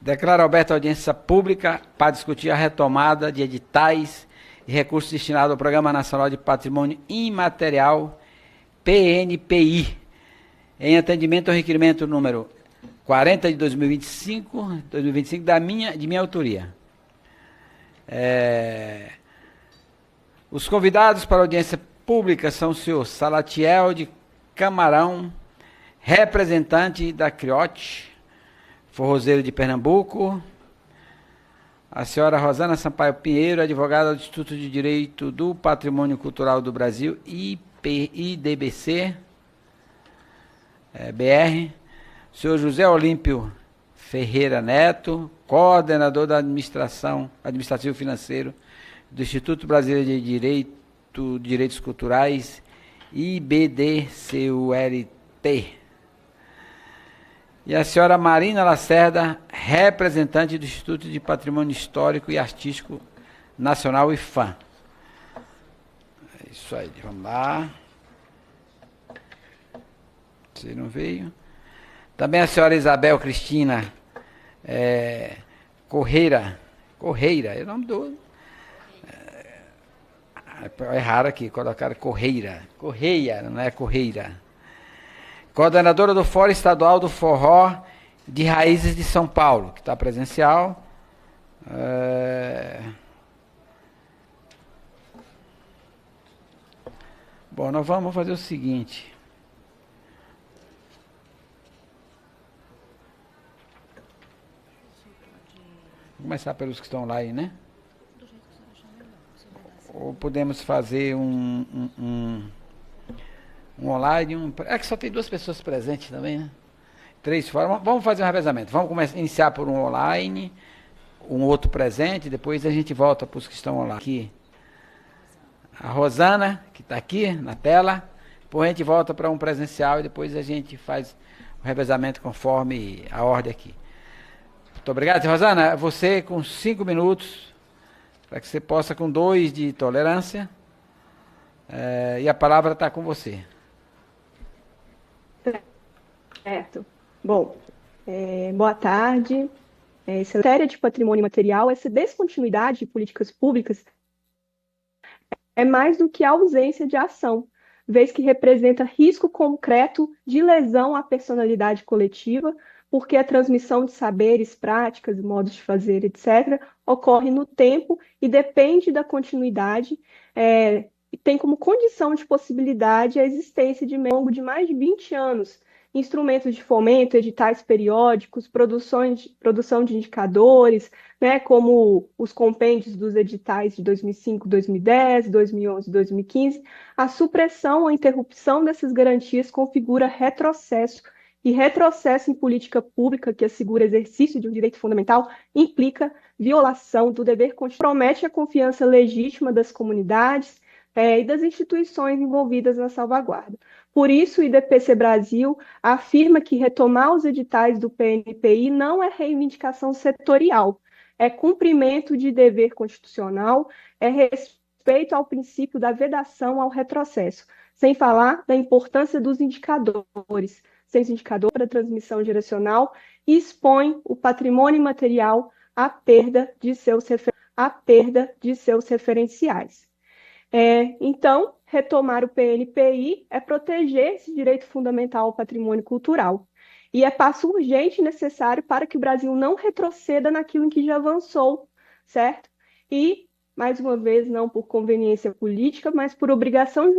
Declaro aberta a audiência pública para discutir a retomada de editais e recursos destinados ao Programa Nacional de Patrimônio Imaterial, PNPI, em atendimento ao requerimento número 40 de 2025 de minha autoria. Os convidados para a audiência pública são o senhor Salatiel de Camarão, representante da CRIOT, forrozeiro de Pernambuco, a senhora Rosana Sampaio Pinheiro, advogada do Instituto de Direito do Patrimônio Cultural do Brasil, IDBC, BR, o senhor José Olímpio Ferreira Neto, coordenador da Administrativo Financeiro do Instituto Brasileiro de Direitos Culturais, IBDCULT. E a senhora Marina Lacerda, representante do Instituto de Patrimônio Histórico e Artístico Nacional, IFAM. É isso aí, vamos lá. Você não veio. Também a senhora Isabel Cristina Correira, é o nome do... É raro aqui, colocaram Correia, não é Correira. Coordenadora do Fórum Estadual do Forró de Raízes de São Paulo, que está presencial. Bom, nós vamos fazer o seguinte. Vou começar pelos que estão lá aí, né? Ou podemos fazer um online, é que só tem 2 pessoas presentes também, né? 3 fora. Vamos fazer um revezamento. Vamos iniciar por um online, um outro presente, depois a gente volta para os que estão lá. Aqui, a Rosana, que está aqui na tela, depois a gente volta para um presencial e depois a gente faz o revezamento conforme a ordem aqui. Muito obrigado, Rosana. Você com 5 minutos, para que você possa com 2 de tolerância, e a palavra está com você. Certo. Bom, boa tarde. Essa matéria de patrimônio imaterial, essa descontinuidade de políticas públicas é mais do que a ausência de ação, vez que representa risco concreto de lesão à personalidade coletiva, porque a transmissão de saberes, práticas, modos de fazer, etc., ocorre no tempo e depende da continuidade, e tem como condição de possibilidade a existência ao longo de mais de 20 anos, instrumentos de fomento, editais periódicos, produção de indicadores, né, como os compêndios dos editais de 2005, 2010, 2011, 2015, a supressão ou interrupção dessas garantias configura retrocesso, e retrocesso em política pública que assegura exercício de um direito fundamental implica violação do dever constitucional, compromete a confiança legítima das comunidades e das instituições envolvidas na salvaguarda. Por isso, o IDPC Brasil afirma que retomar os editais do PNPI não é reivindicação setorial, é cumprimento de dever constitucional, é respeito ao princípio da vedação ao retrocesso, sem falar da importância dos indicadores. Sem indicador para transmissão geracional, expõe o patrimônio imaterial à perda de seus referenciais. Então, retomar o PNPI é proteger esse direito fundamental ao patrimônio cultural. E é passo urgente e necessário para que o Brasil não retroceda naquilo em que já avançou, certo? E, mais uma vez, não por conveniência política, mas por obrigação.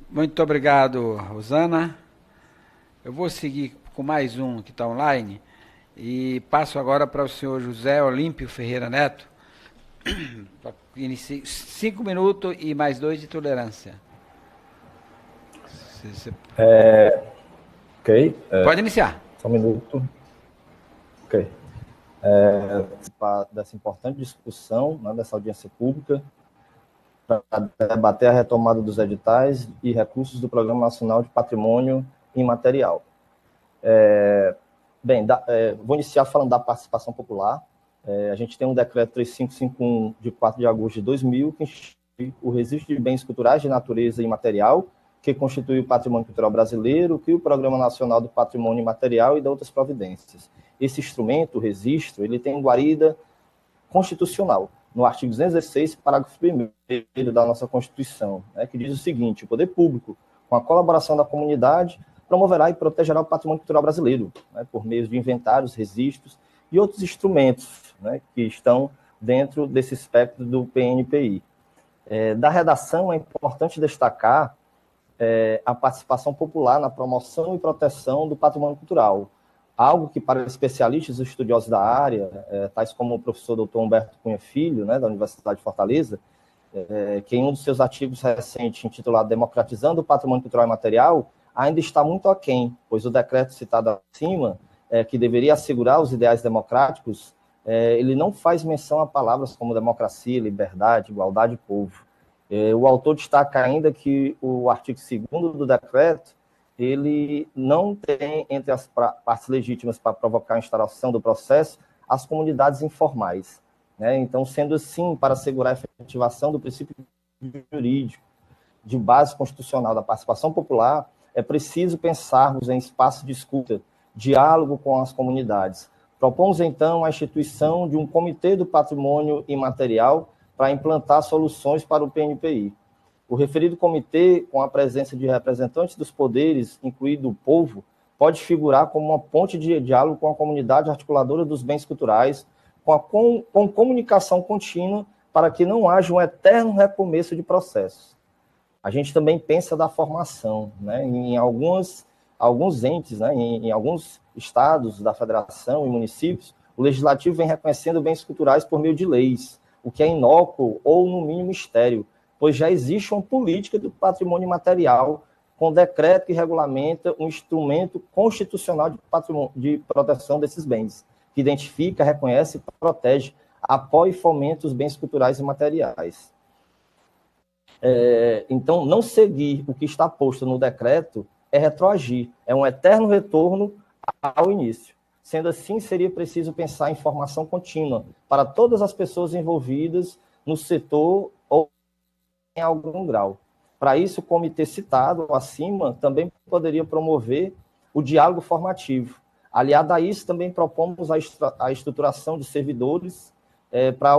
Muito obrigado, Rosana. Eu vou seguir com mais um que está online e passo agora para o senhor José Olímpio Ferreira Neto. 5 minutos e mais 2 de tolerância. Ok. Pode iniciar. Só um minuto. Ok. Dessa importante discussão, né, dessa audiência pública, para debater a retomada dos editais e recursos do Programa Nacional de Patrimônio Imaterial. Vou iniciar falando da participação popular. A gente tem um decreto 3551 de 4 de agosto de 2000, que institui o registro de bens culturais de natureza imaterial, que constitui o patrimônio cultural brasileiro, que o Programa Nacional do Patrimônio Imaterial e de outras providências. esse instrumento, o registro, ele tem guarida constitucional, no artigo 216, parágrafo 1º da nossa Constituição, né, que diz o seguinte: o poder público, com a colaboração da comunidade, promoverá e protegerá o patrimônio cultural brasileiro, né, por meio de inventários, registros e outros instrumentos, né, que estão dentro desse espectro do PNPI. Da redação, é importante destacar a participação popular na promoção e proteção do patrimônio cultural, algo que para especialistas e estudiosos da área, tais como o professor Dr. Humberto Cunha Filho, né, da Universidade de Fortaleza, que em um dos seus artigos recentes, intitulado Democratizando o Patrimônio Cultural e Material, ainda está muito aquém, pois o decreto citado acima, que deveria assegurar os ideais democráticos, ele não faz menção a palavras como democracia, liberdade, igualdade e povo. O autor destaca ainda que o artigo 2º do decreto, ele não tem entre as partes legítimas para provocar a instauração do processo as comunidades informais, né? Então, sendo assim, para assegurar a efetivação do princípio jurídico de base constitucional da participação popular, é preciso pensarmos em espaço de escuta, diálogo com as comunidades. Propomos, então, a instituição de um Comitê do Patrimônio Imaterial para implantar soluções para o PNPI. O referido comitê, com a presença de representantes dos poderes, incluído o povo, pode figurar como uma ponte de diálogo com a comunidade articuladora dos bens culturais, com comunicação contínua, para que não haja um eterno recomeço de processos. A gente também pensa da formação, né? Em alguns entes, né? Em alguns estados da federação e municípios, o legislativo vem reconhecendo bens culturais por meio de leis, o que é inócuo ou, no mínimo, estéril, pois já existe uma política do patrimônio material com decreto que regulamenta um instrumento constitucional de proteção desses bens, que identifica, reconhece e protege, apoia e fomenta os bens culturais e materiais. Então, não seguir o que está posto no decreto é retroagir, é um eterno retorno ao início. Sendo assim, seria preciso pensar em formação contínua para todas as pessoas envolvidas no setor ou em algum grau. Para isso, o comitê citado acima também poderia promover o diálogo formativo. Aliado a isso, também propomos a estruturação de servidores para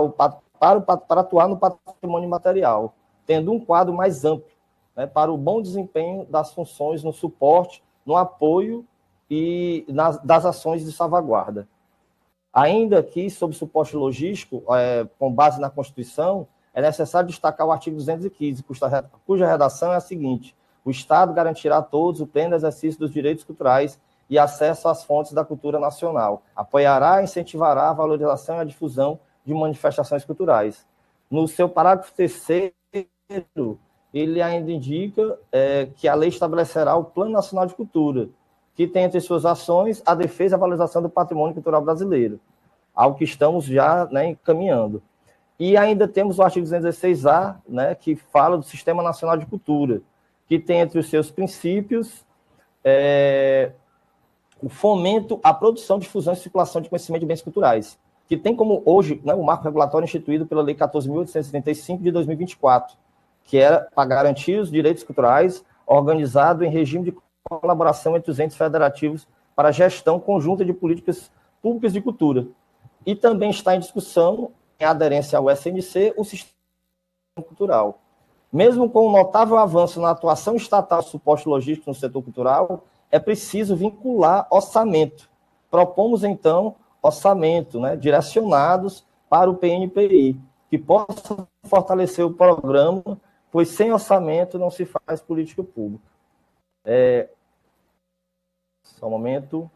atuar no patrimônio material, tendo um quadro mais amplo, né, para o bom desempenho das funções no suporte, no apoio e das ações de salvaguarda. Ainda que, sob suporte logístico, com base na Constituição, é necessário destacar o artigo 215, cuja redação é a seguinte: o Estado garantirá a todos o pleno exercício dos direitos culturais e acesso às fontes da cultura nacional, apoiará e incentivará a valorização e a difusão de manifestações culturais. No seu parágrafo 3º, ele ainda indica que a lei estabelecerá o Plano Nacional de Cultura, que tem entre suas ações a defesa e a valorização do patrimônio cultural brasileiro, ao que estamos já, né, encaminhando. E ainda temos o artigo 216A, né, que fala do Sistema Nacional de Cultura, que tem entre os seus princípios o fomento à produção, difusão e circulação de conhecimento de bens culturais, que tem como hoje, né, o marco regulatório instituído pela Lei 14.875 de 2024, que era para garantir os direitos culturais, organizado em regime de colaboração entre os entes federativos para a gestão conjunta de políticas públicas de cultura. E também está em discussão, em aderência ao SNC, o sistema cultural. Mesmo com um notável avanço na atuação estatal de suporte logístico no setor cultural, é preciso vincular orçamento. Propomos, então, orçamento, né, direcionados para o PNPI, que possa fortalecer o programa, pois sem orçamento não se faz política pública. Só um momento.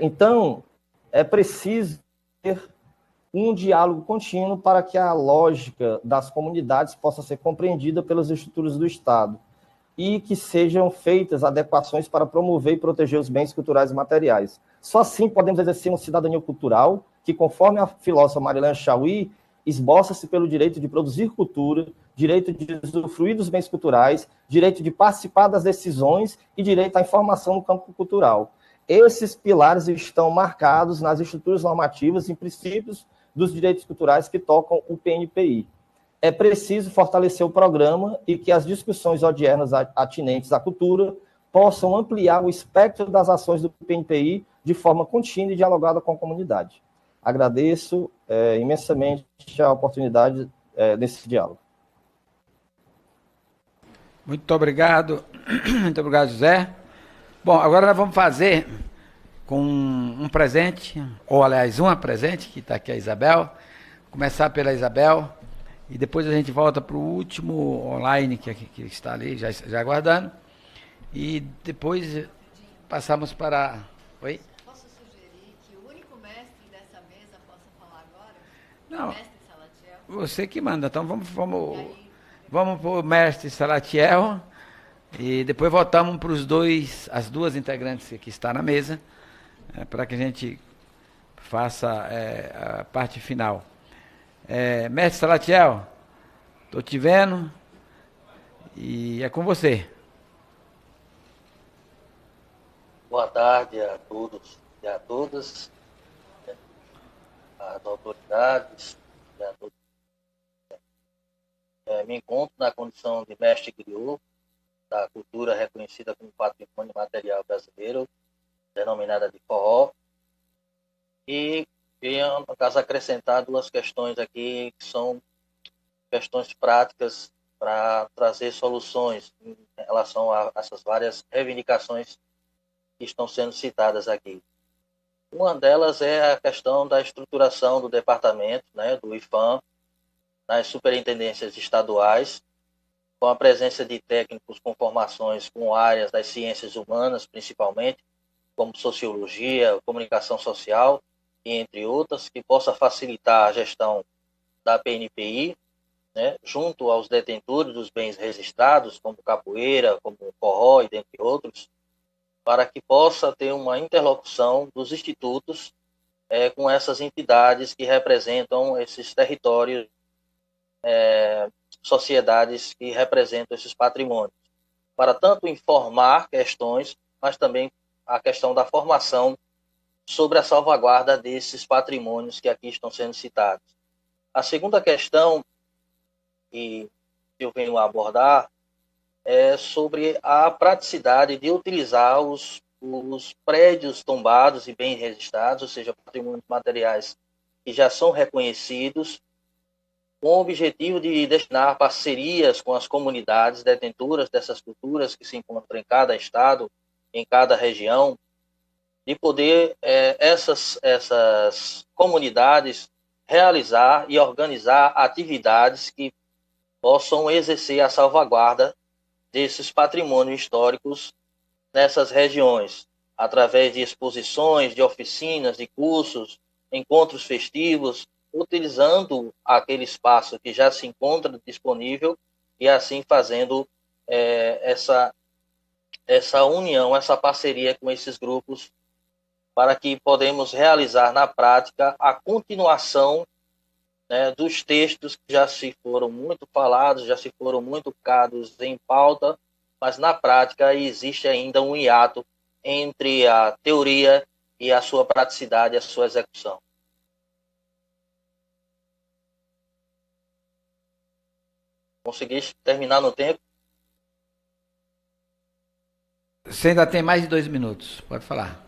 Então, é preciso ter um diálogo contínuo para que a lógica das comunidades possa ser compreendida pelas estruturas do Estado e que sejam feitas adequações para promover e proteger os bens culturais e materiais. Só assim podemos exercer uma cidadania cultural que, conforme a filósofa Marilyn Chauí, esboça-se pelo direito de produzir cultura, direito de usufruir dos bens culturais, direito de participar das decisões e direito à informação no campo cultural. Esses pilares estão marcados nas estruturas normativas e princípios dos direitos culturais que tocam o PNPI. É preciso fortalecer o programa e que as discussões odiernas atinentes à cultura possam ampliar o espectro das ações do PNPI de forma contínua e dialogada com a comunidade. Agradeço imensamente a oportunidade desse diálogo. Muito obrigado. Muito obrigado, José. Bom, agora nós vamos fazer com um presente, ou aliás, uma presente, que está aqui a Isabel. Começar pela Isabel e depois a gente volta para o último online que está ali, já aguardando. E depois passamos para... Oi? Posso sugerir que o único mestre dessa mesa possa falar agora? Não, Mestre Salatiel. você que manda. Então vamos para o mestre Salatiel e depois voltamos para as duas integrantes que estão na mesa, para que a gente faça a parte final. Mestre Salatiel, estou te vendo e é com você. Boa tarde a todos e a todas, às autoridades e a todos. Me encontro na condição de mestre griot da cultura reconhecida como patrimônio material brasileiro, denominada de forró, e venho, no caso, acrescentar duas questões aqui, que são questões práticas para trazer soluções em relação a essas várias reivindicações que estão sendo citadas aqui. Uma delas é a questão da estruturação do departamento, né, do IFAM, nas superintendências estaduais, com a presença de técnicos com formações com áreas das ciências humanas, principalmente, como sociologia, comunicação social, e entre outras, que possa facilitar a gestão da PNPI, né, junto aos detentores dos bens registrados, como capoeira, como forró e dentre outros, para que possa ter uma interlocução dos institutos com essas entidades que representam esses territórios, sociedades que representam esses patrimônios, para tanto informar questões, mas também a questão da formação sobre a salvaguarda desses patrimônios que aqui estão sendo citados. A segunda questão que eu venho a abordar é sobre a praticidade de utilizar os prédios tombados e bem registrados, ou seja, patrimônios materiais que já são reconhecidos, com o objetivo de destinar parcerias com as comunidades detentoras dessas culturas que se encontram em cada estado, em cada região, de poder essas comunidades realizar e organizar atividades que possam exercer a salvaguarda desses patrimônios históricos nessas regiões, através de exposições, de oficinas, de cursos, encontros festivos, utilizando aquele espaço que já se encontra disponível e assim fazendo essa união, essa parceria com esses grupos, para que podemos realizar na prática a continuação, né, dos textos que já se foram muito falados, já se foram muito colocados em pauta, mas na prática existe ainda um hiato entre a teoria e a sua praticidade, a sua execução. Consegui terminar no tempo? Você ainda tem mais de 2 minutos, pode falar.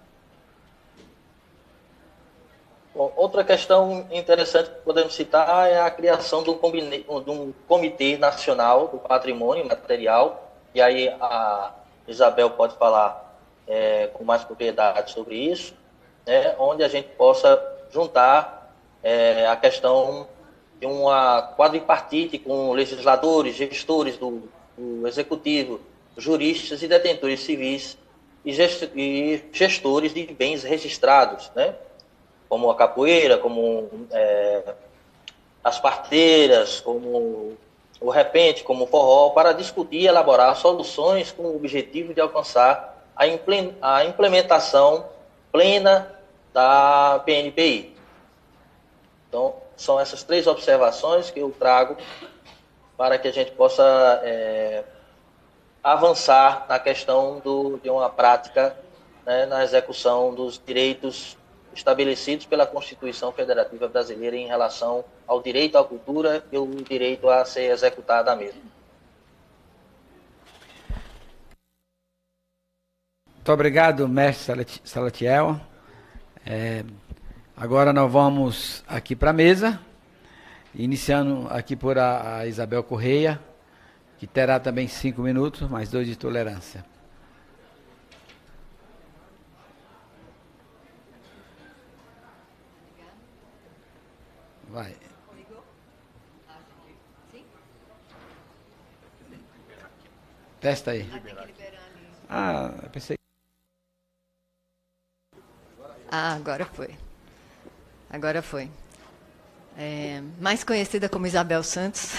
Bom, outra questão interessante que podemos citar é a criação de um Comitê Nacional do Patrimônio Material, e aí a Isabel pode falar com mais propriedade sobre isso, né, onde a gente possa juntar a questão de uma quadripartite com legisladores, gestores do executivo, juristas e detentores civis e gestores de bens registrados, né? Como a capoeira, como as parteiras, como o repente, como o forró, para discutir e elaborar soluções com o objetivo de alcançar a implementação plena da PNPI. Então, são essas 3 observações que eu trago para que a gente possa avançar na questão de uma prática, né, na execução dos direitos estabelecidos pela Constituição Federativa Brasileira em relação ao direito à cultura e o direito a ser executada mesmo. Muito obrigado, mestre Salatiel. Agora nós vamos aqui para a mesa, iniciando aqui por a Isabel Correia, que terá também 5 minutos, mais 2 de tolerância. Vai. Testa aí. Eu pensei. Agora foi. Agora foi. Mais conhecida como Isabel Santos,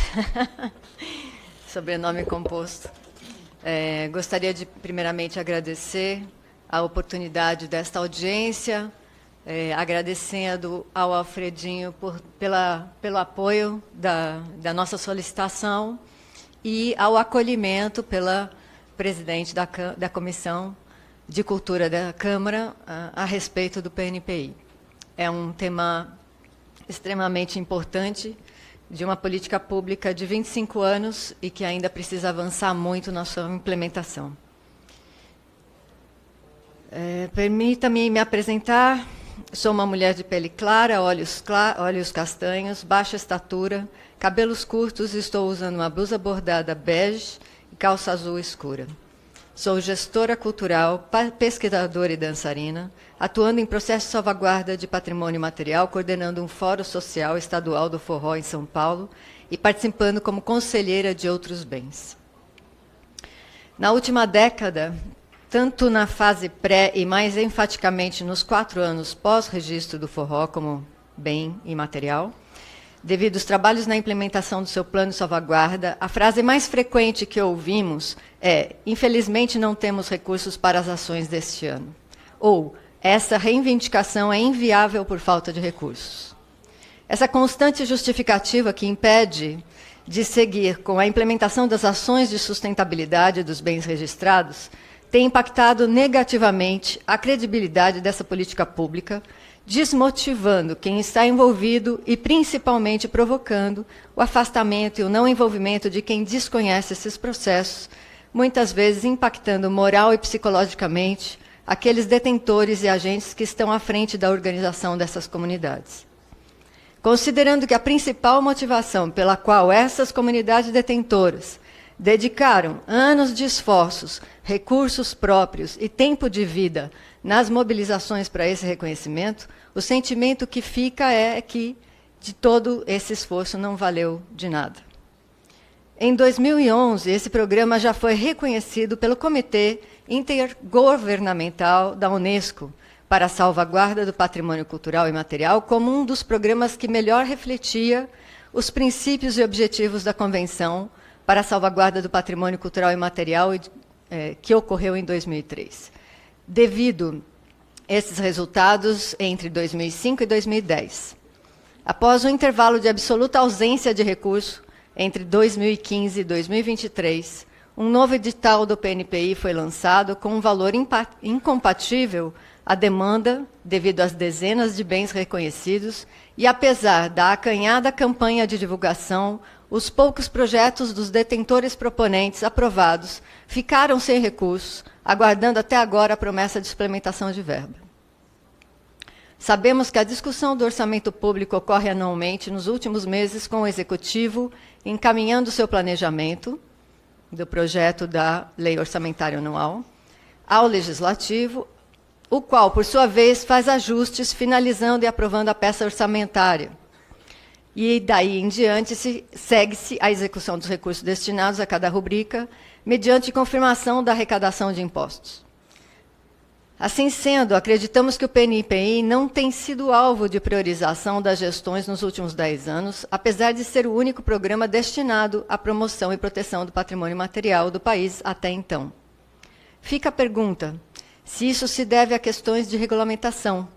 sobrenome composto. Gostaria de, primeiramente, agradecer a oportunidade desta audiência, agradecendo ao Alfredinho pelo apoio da nossa solicitação e ao acolhimento pela presidente da Comissão de Cultura da Câmara a respeito do PNPI. É um tema extremamente importante, de uma política pública de 25 anos e que ainda precisa avançar muito na sua implementação. Permita-me me apresentar. Sou uma mulher de pele clara, olhos castanhos, baixa estatura, cabelos curtos e estou usando uma blusa bordada bege e calça azul escura. Sou gestora cultural, pesquisadora e dançarina, atuando em processo de salvaguarda de patrimônio material, coordenando um fórum social estadual do forró em São Paulo e participando como conselheira de outros bens. Na última década, tanto na fase pré e mais enfaticamente nos 4 anos pós-registro do forró como bem imaterial, devido aos trabalhos na implementação do seu plano de salvaguarda, a frase mais frequente que ouvimos é: infelizmente não temos recursos para as ações deste ano. Ou, essa reivindicação é inviável por falta de recursos. Essa constante justificativa que impede de seguir com a implementação das ações de sustentabilidade dos bens registrados tem impactado negativamente a credibilidade dessa política pública, desmotivando quem está envolvido e, principalmente, provocando o afastamento e o não envolvimento de quem desconhece esses processos, muitas vezes impactando moral e psicologicamente aqueles detentores e agentes que estão à frente da organização dessas comunidades. Considerando que a principal motivação pela qual essas comunidades detentoras dedicaram anos de esforços, recursos próprios e tempo de vida nas mobilizações para esse reconhecimento, o sentimento que fica é que de todo esse esforço não valeu de nada. Em 2011, esse programa já foi reconhecido pelo Comitê Intergovernamental da Unesco para a Salvaguarda do Patrimônio Cultural e Material como um dos programas que melhor refletia os princípios e objetivos da Convenção para a Salvaguarda do Patrimônio Cultural e Material, que ocorreu em 2003. Devido a esses resultados entre 2005 e 2010, após um intervalo de absoluta ausência de recurso entre 2015 e 2023, um novo edital do PNPI foi lançado com um valor incompatível à demanda devido às dezenas de bens reconhecidos e, apesar da acanhada campanha de divulgação, os poucos projetos dos detentores proponentes aprovados ficaram sem recursos, aguardando até agora a promessa de suplementação de verba. Sabemos que a discussão do orçamento público ocorre anualmente nos últimos meses, com o Executivo encaminhando seu planejamento do projeto da Lei Orçamentária Anual ao Legislativo, o qual, por sua vez, faz ajustes, finalizando e aprovando a peça orçamentária. E daí em diante segue-se a execução dos recursos destinados a cada rubrica, mediante confirmação da arrecadação de impostos. Assim sendo, acreditamos que o PNPI não tem sido alvo de priorização das gestões nos últimos 10 anos, apesar de ser o único programa destinado à promoção e proteção do patrimônio material do país até então. Fica a pergunta se isso se deve a questões de regulamentação.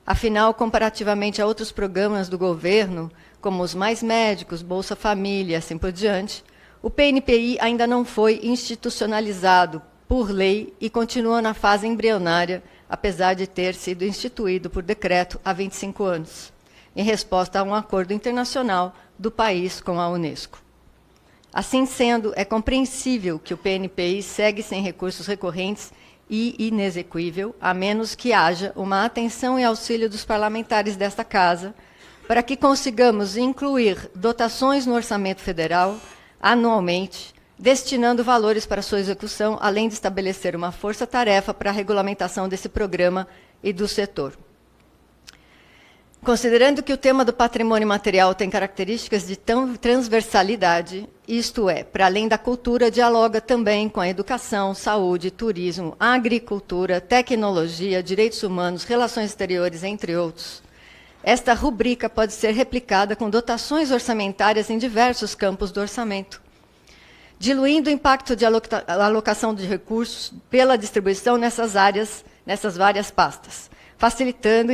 Afinal, comparativamente a outros programas do governo, como os Mais Médicos, Bolsa Família e assim por diante, o PNPI ainda não foi institucionalizado por lei e continua na fase embrionária, apesar de ter sido instituído por decreto há 25 anos, em resposta a um acordo internacional do país com a Unesco. Assim sendo, é compreensível que o PNPI segue sem recursos recorrentes e inexequível, a menos que haja uma atenção e auxílio dos parlamentares desta Casa, para que consigamos incluir dotações no orçamento federal anualmente, destinando valores para sua execução, além de estabelecer uma força-tarefa para a regulamentação desse programa e do setor. Considerando que o tema do patrimônio material tem características de transversalidade, isto é, para além da cultura, dialoga também com a educação, saúde, turismo, agricultura, tecnologia, direitos humanos, relações exteriores, entre outros, esta rubrica pode ser replicada com dotações orçamentárias em diversos campos do orçamento, diluindo o impacto de alocação de recursos pela distribuição nessas várias pastas, facilitando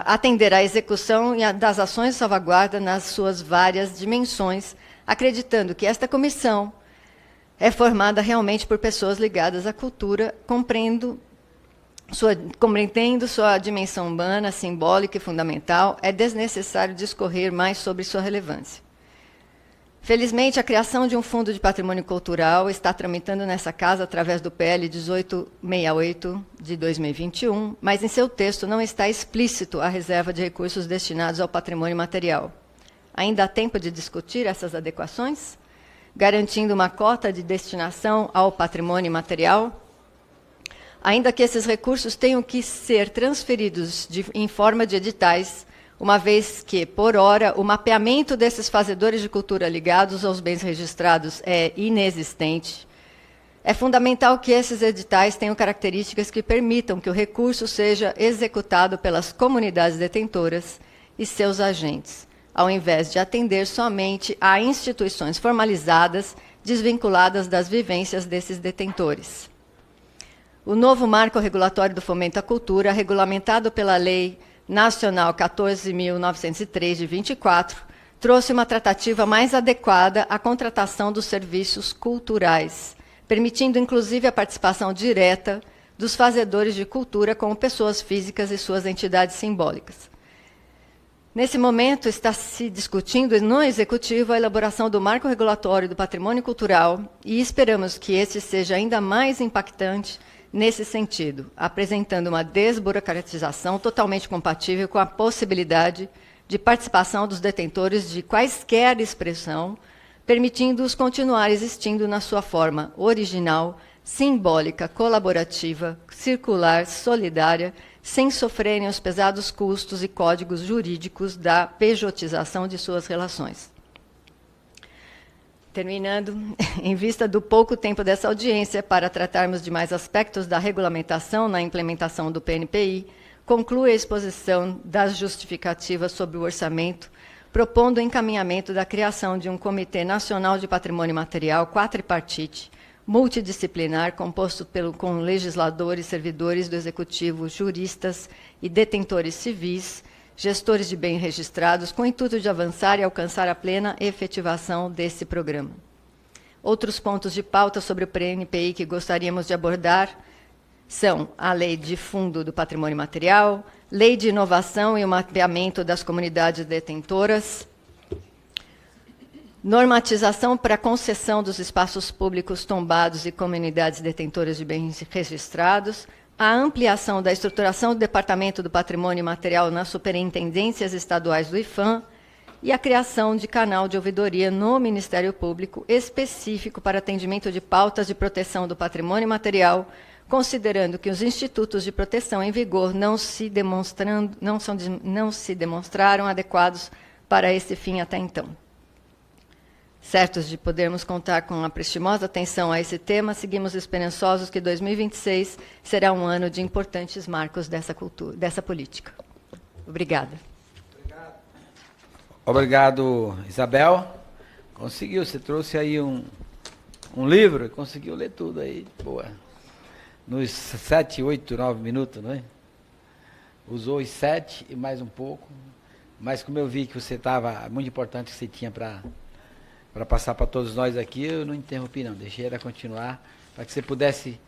atender à execução das ações de salvaguarda nas suas várias dimensões, acreditando que esta comissão é formada realmente por pessoas ligadas à cultura, compreendendo sua dimensão humana, simbólica e fundamental, é desnecessário discorrer mais sobre sua relevância. Felizmente, a criação de um Fundo de Patrimônio Cultural está tramitando nessa Casa através do PL 1868 de 2021, mas em seu texto não está explícito a reserva de recursos destinados ao patrimônio material. Ainda há tempo de discutir essas adequações, garantindo uma cota de destinação ao patrimônio material, ainda que esses recursos tenham que ser transferidos em forma de editais, uma vez que, por hora, o mapeamento desses fazedores de cultura ligados aos bens registrados é inexistente. É fundamental que esses editais tenham características que permitam que o recurso seja executado pelas comunidades detentoras e seus agentes, ao invés de atender somente a instituições formalizadas, desvinculadas das vivências desses detentores. O novo marco regulatório do fomento à cultura, regulamentado pela Lei Nacional 14.903, de 24, trouxe uma tratativa mais adequada à contratação dos serviços culturais, permitindo inclusive a participação direta dos fazedores de cultura como pessoas físicas e suas entidades simbólicas. Nesse momento, está se discutindo no Executivo a elaboração do marco regulatório do patrimônio cultural e esperamos que esse seja ainda mais impactante nesse sentido, apresentando uma desburocratização totalmente compatível com a possibilidade de participação dos detentores de quaisquer expressão, permitindo-os continuar existindo na sua forma original, simbólica, colaborativa, circular, solidária, sem sofrerem os pesados custos e códigos jurídicos da pejotização de suas relações. Terminando, em vista do pouco tempo dessa audiência, para tratarmos de mais aspectos da regulamentação na implementação do PNPI, concluo a exposição das justificativas sobre o orçamento, propondo o encaminhamento da criação de um Comitê Nacional de Patrimônio Material quadripartite, multidisciplinar, composto com legisladores, servidores do Executivo, juristas e detentores civis, gestores de bens registrados, com o intuito de avançar e alcançar a plena efetivação desse programa. Outros pontos de pauta sobre o PNPI que gostaríamos de abordar são a Lei de Fundo do Patrimônio Material, Lei de Inovação e o Mapeamento das Comunidades Detentoras, normatização para a concessão dos espaços públicos tombados e comunidades detentoras de bens registrados, a ampliação da estruturação do Departamento do Patrimônio Material nas superintendências estaduais do IPHAN e a criação de canal de ouvidoria no Ministério Público específico para atendimento de pautas de proteção do patrimônio material, considerando que os institutos de proteção em vigor não se demonstraram adequados para esse fim até então. Certos de podermos contar com uma prestimosa atenção a esse tema, seguimos esperançosos que 2026 será um ano de importantes marcos dessa política. Obrigada. Obrigado, Isabel. Conseguiu, você trouxe aí um livro e conseguiu ler tudo aí. Boa. Nos 7, 8, 9 minutos, não é? Usou os 7 e mais um pouco. Mas como eu vi que você estava, muito importante que você tinha para passar para todos nós aqui, eu não interrompi não, deixei ela continuar, para que você pudesse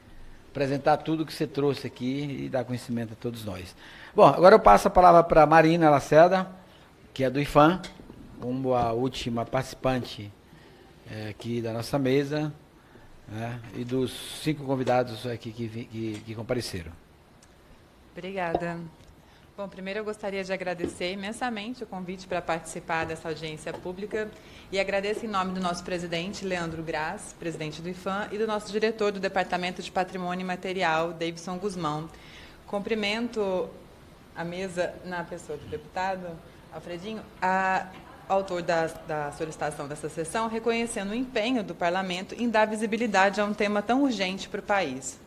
apresentar tudo que você trouxe aqui e dar conhecimento a todos nós. Bom, agora eu passo a palavra para a Marina Lacerda, que é do IPHAN, como a última participante aqui da nossa mesa. né, e dos 5 convidados aqui que compareceram. Obrigada. Bom, primeiro eu gostaria de agradecer imensamente o convite para participar dessa audiência pública e agradeço em nome do nosso presidente, Leandro Graz, presidente do IPHAN, e do nosso diretor do Departamento de Patrimônio Imaterial, Davidson Guzmão. Cumprimento a mesa na pessoa do deputado Alfredinho, autor da solicitação dessa sessão, reconhecendo o empenho do Parlamento em dar visibilidade a um tema tão urgente para o país.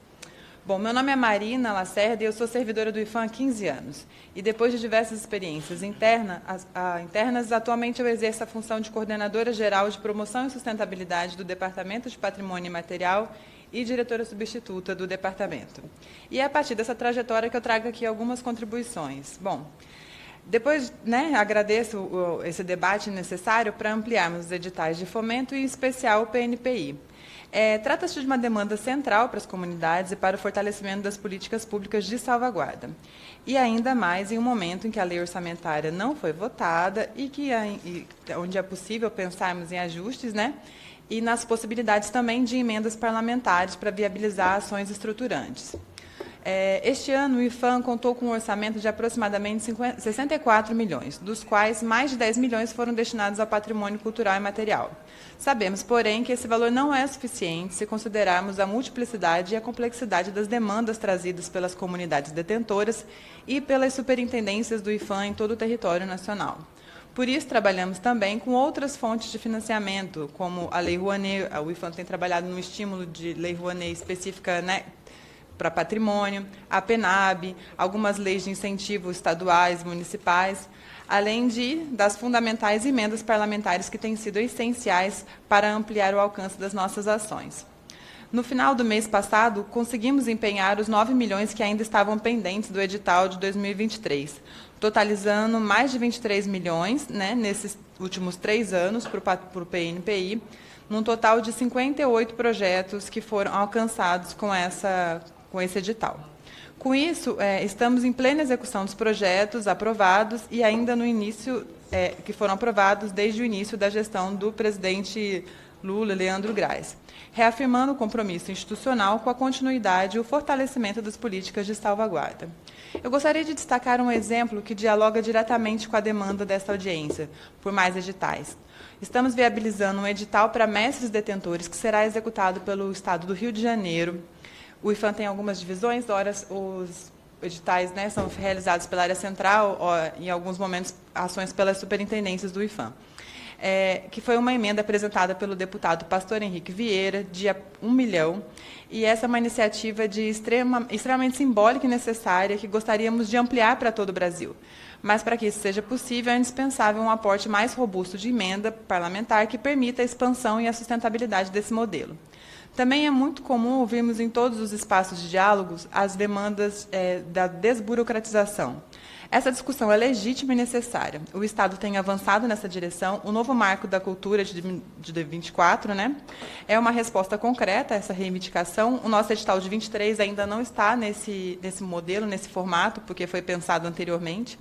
Bom, meu nome é Marina Lacerda e eu sou servidora do IPHAN há 15 anos. E depois de diversas experiências internas, atualmente eu exerço a função de coordenadora geral de promoção e sustentabilidade do Departamento de Patrimônio Imaterial e diretora substituta do departamento. E é a partir dessa trajetória que eu trago aqui algumas contribuições. Bom, depois, agradeço esse debate necessário para ampliarmos os editais de fomento e, em especial, o PNPI. Trata-se de uma demanda central para as comunidades e para o fortalecimento das políticas públicas de salvaguarda. E ainda mais em um momento em que a lei orçamentária não foi votada onde é possível pensarmos em ajustes, e nas possibilidades também de emendas parlamentares para viabilizar ações estruturantes. Este ano, o IPHAN contou com um orçamento de aproximadamente 64 milhões, dos quais mais de 10 milhões foram destinados ao patrimônio cultural e material. Sabemos, porém, que esse valor não é suficiente se considerarmos a multiplicidade e a complexidade das demandas trazidas pelas comunidades detentoras e pelas superintendências do IPHAN em todo o território nacional. Por isso, trabalhamos também com outras fontes de financiamento, como a Lei Rouanet. O IPHAN tem trabalhado no estímulo de Lei Rouanet específica, para patrimônio, a PENAB, algumas leis de incentivo estaduais, municipais, além das fundamentais emendas parlamentares que têm sido essenciais para ampliar o alcance das nossas ações. No final do mês passado, conseguimos empenhar os 9 milhões que ainda estavam pendentes do edital de 2023, totalizando mais de 23 milhões nesses últimos 3 anos para o PNPI, num total de 58 projetos que foram alcançados com esse edital. Com isso, estamos em plena execução dos projetos aprovados e ainda no início, que foram aprovados desde o início da gestão do presidente Lula, Leandro Graz, reafirmando o compromisso institucional com a continuidade e o fortalecimento das políticas de salvaguarda. Eu gostaria de destacar um exemplo que dialoga diretamente com a demanda desta audiência, por mais editais. Estamos viabilizando um edital para mestres detentores que será executado pelo Estado do Rio de Janeiro. O IPHAN tem algumas divisões, os editais são realizados pela área central, em alguns momentos, ações pelas superintendências do IPHAN. Que foi uma emenda apresentada pelo deputado Pastor Henrique Vieira, de 1 milhão, e essa é uma iniciativa extremamente simbólica e necessária, que gostaríamos de ampliar para todo o Brasil. Mas, para que isso seja possível, é indispensável um aporte mais robusto de emenda parlamentar que permita a expansão e a sustentabilidade desse modelo. Também é muito comum ouvirmos em todos os espaços de diálogos as demandas da desburocratização. Essa discussão é legítima e necessária. O Estado tem avançado nessa direção. O novo marco da cultura de 24, é uma resposta concreta a essa reivindicação. O nosso edital de 23 ainda não está nesse modelo, nesse formato, porque foi pensado anteriormente.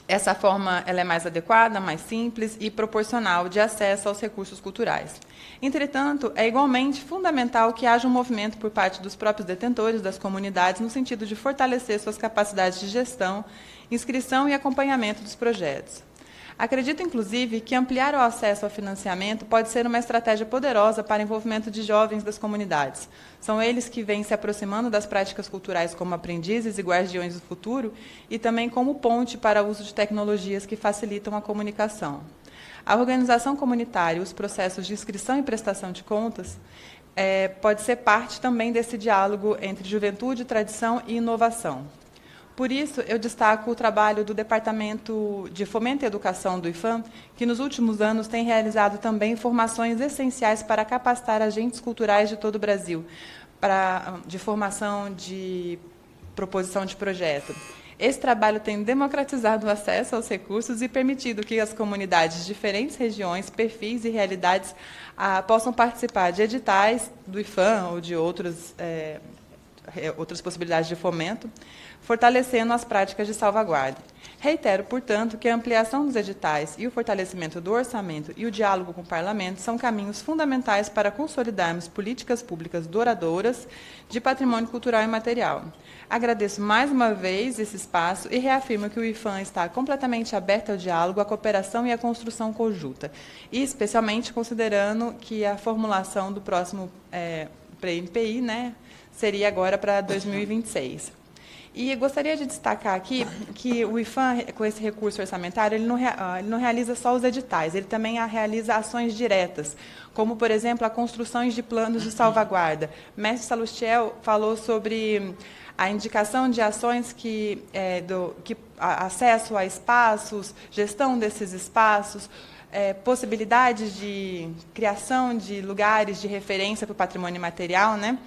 Essa forma ela é mais adequada, mais simples e proporcional de acesso aos recursos culturais. Entretanto, é igualmente fundamental que haja um movimento por parte dos próprios detentores das comunidades no sentido de fortalecer suas capacidades de gestão, inscrição e acompanhamento dos projetos. Acredito, inclusive, que ampliar o acesso ao financiamento pode ser uma estratégia poderosa para o envolvimento de jovens das comunidades. São eles que vêm se aproximando das práticas culturais como aprendizes e guardiões do futuro e também como ponte para o uso de tecnologias que facilitam a comunicação. A organização comunitária, os processos de inscrição e prestação de contas, pode ser parte também desse diálogo entre juventude, tradição e inovação. Por isso, eu destaco o trabalho do Departamento de Fomento e Educação do IPHAN, que nos últimos anos tem realizado também formações essenciais para capacitar agentes culturais de todo o Brasil, de formação de proposição de projeto. Esse trabalho tem democratizado o acesso aos recursos e permitido que as comunidades de diferentes regiões, perfis e realidades possam participar de editais do IPHAN ou de outras possibilidades de fomento, fortalecendo as práticas de salvaguarda. Reitero, portanto, que a ampliação dos editais e o fortalecimento do orçamento e o diálogo com o Parlamento são caminhos fundamentais para consolidarmos políticas públicas duradouras de patrimônio cultural e material. Agradeço mais uma vez esse espaço e reafirmo que o IPHAN está completamente aberto ao diálogo, à cooperação e à construção conjunta, e especialmente considerando que a formulação do próximo PNPI, né, seria agora para 2026. E gostaria de destacar aqui que o IPHAN, com esse recurso orçamentário, ele não realiza só os editais, ele também realiza ações diretas, como, por exemplo, a construção de planos de salvaguarda. Mestre Salustiel falou sobre a indicação de ações acesso a espaços, gestão desses espaços, possibilidades de criação de lugares de referência para o patrimônio material, né?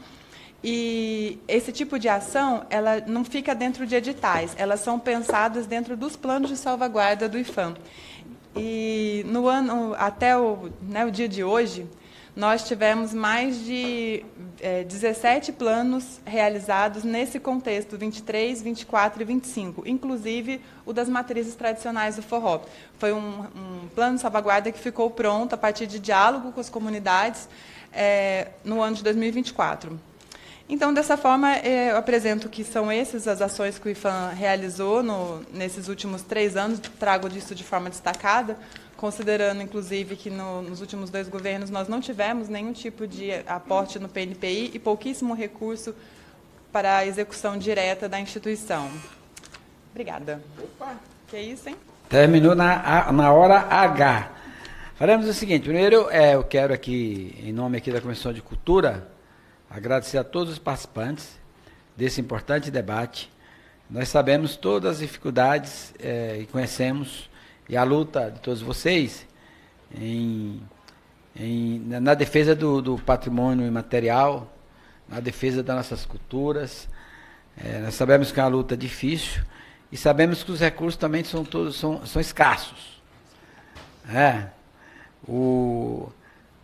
E esse tipo de ação, ela não fica dentro de editais, elas são pensadas dentro dos planos de salvaguarda do IPHAN. E no ano, até o dia de hoje, nós tivemos mais de 17 planos realizados nesse contexto, 23, 24 e 25, inclusive o das matrizes tradicionais do forró. Foi um plano de salvaguarda que ficou pronto a partir de diálogo com as comunidades no ano de 2024. Então, dessa forma, eu apresento que são essas as ações que o IPHAN realizou nesses últimos 3 anos, trago disso de forma destacada, considerando, inclusive, que nos últimos 2 governos nós não tivemos nenhum tipo de aporte no PNPI e pouquíssimo recurso para a execução direta da instituição. Obrigada. Opa, que é isso, hein? Terminou na hora H. Faremos o seguinte, primeiro, eu quero aqui, em nome aqui da Comissão de Cultura, agradecer a todos os participantes desse importante debate. Nós sabemos todas as dificuldades e conhecemos e a luta de todos vocês na defesa do patrimônio imaterial, na defesa das nossas culturas. Nós sabemos que é uma luta difícil e sabemos que os recursos também são escassos.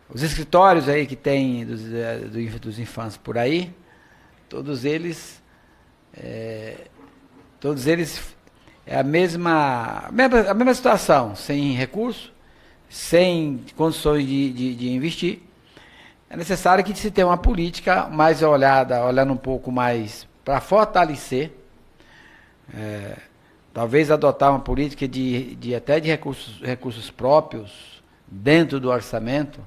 Os escritórios aí que tem dos infâncias por aí, todos eles é a mesma situação, sem recurso, sem condições de investir. É necessário que se tenha uma política mais olhando um pouco mais para fortalecer, talvez adotar uma política até de recursos próprios dentro do orçamento,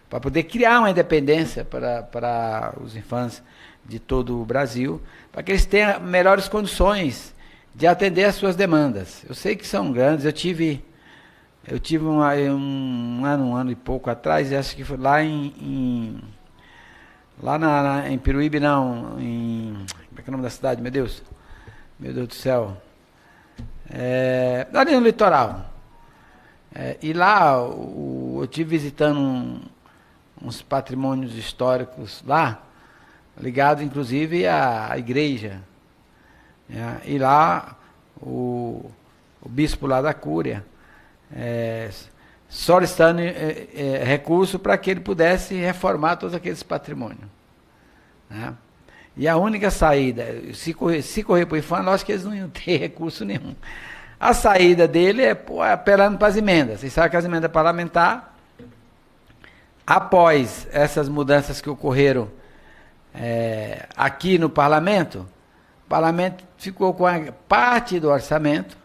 para poder criar uma independência para os infâncias de todo o Brasil, para que eles tenham melhores condições de atender às suas demandas. Eu sei que são grandes, eu tive um ano e pouco atrás, acho que foi lá em Peruíbe, não, como é que é o nome da cidade, meu Deus do céu, ali no litoral, e lá eu estive visitando uns patrimônios históricos lá, ligados inclusive à igreja, e lá o bispo lá da Cúria solicitando recurso para que ele pudesse reformar todos aqueles patrimônios, né? E a única saída, se correr para o IPHAN, lógico que eles não iam ter recurso nenhum. A saída dele é apelando para as emendas. Vocês sabem que as emendas parlamentares, após essas mudanças que ocorreram aqui no Parlamento, o Parlamento ficou com a parte do orçamento,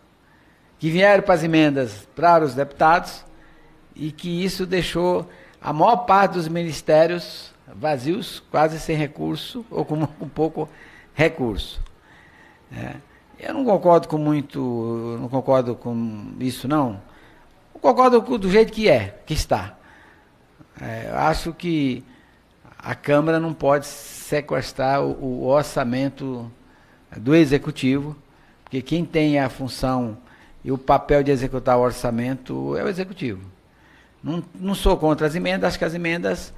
que vieram para as emendas para os deputados, e que isso deixou a maior parte dos ministérios vazios, quase sem recurso, ou com pouco recurso. Eu não concordo com isso, não. Eu concordo do jeito que está. Eu acho que a Câmara não pode sequestrar o orçamento do Executivo, porque quem tem a função e o papel de executar o orçamento é o Executivo. Não sou contra as emendas, acho que as emendas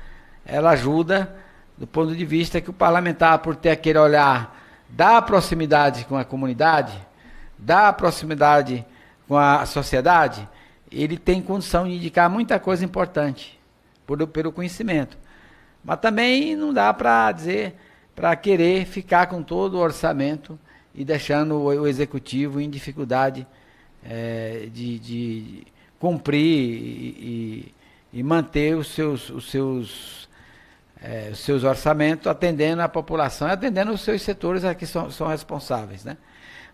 ela ajuda do ponto de vista que o parlamentar, por ter aquele olhar da proximidade com a comunidade, da proximidade com a sociedade, ele tem condição de indicar muita coisa importante pelo conhecimento. Mas também não dá para querer ficar com todo o orçamento e deixando o Executivo em dificuldade de cumprir e manter os seus orçamentos, atendendo a população, atendendo os seus setores a que são responsáveis, né?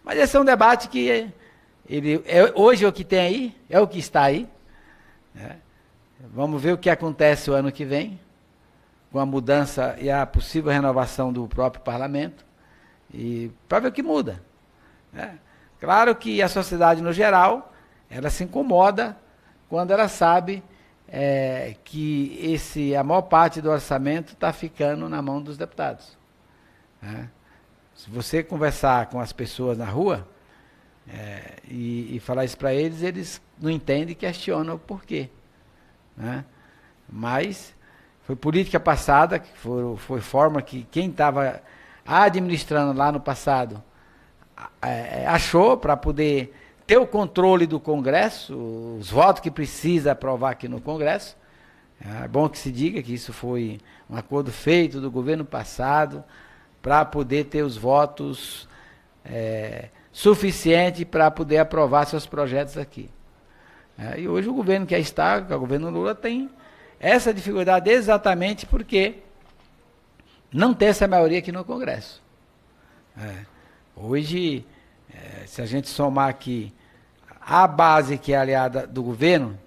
Mas esse é um debate que hoje é o que tem aí, é o que está aí, né? Vamos ver o que acontece o ano que vem, com a mudança e a possível renovação do próprio parlamento, e para ver o que muda, né? Claro que a sociedade, no geral, ela se incomoda quando ela sabe que a maior parte do orçamento está ficando na mão dos deputados, né? Se você conversar com as pessoas na rua e falar isso para eles, eles não entendem e questionam o porquê, né? Mas foi política passada, que foi forma que quem estava administrando lá no passado achou para poder ter o controle do Congresso, os votos que precisa aprovar aqui no Congresso. É bom que se diga que isso foi um acordo feito do governo passado para poder ter os votos suficientes para poder aprovar seus projetos aqui. E hoje o governo que está, o governo Lula, tem essa dificuldade exatamente porque não tem essa maioria aqui no Congresso. Hoje, se a gente somar aqui a base que é aliada do governo,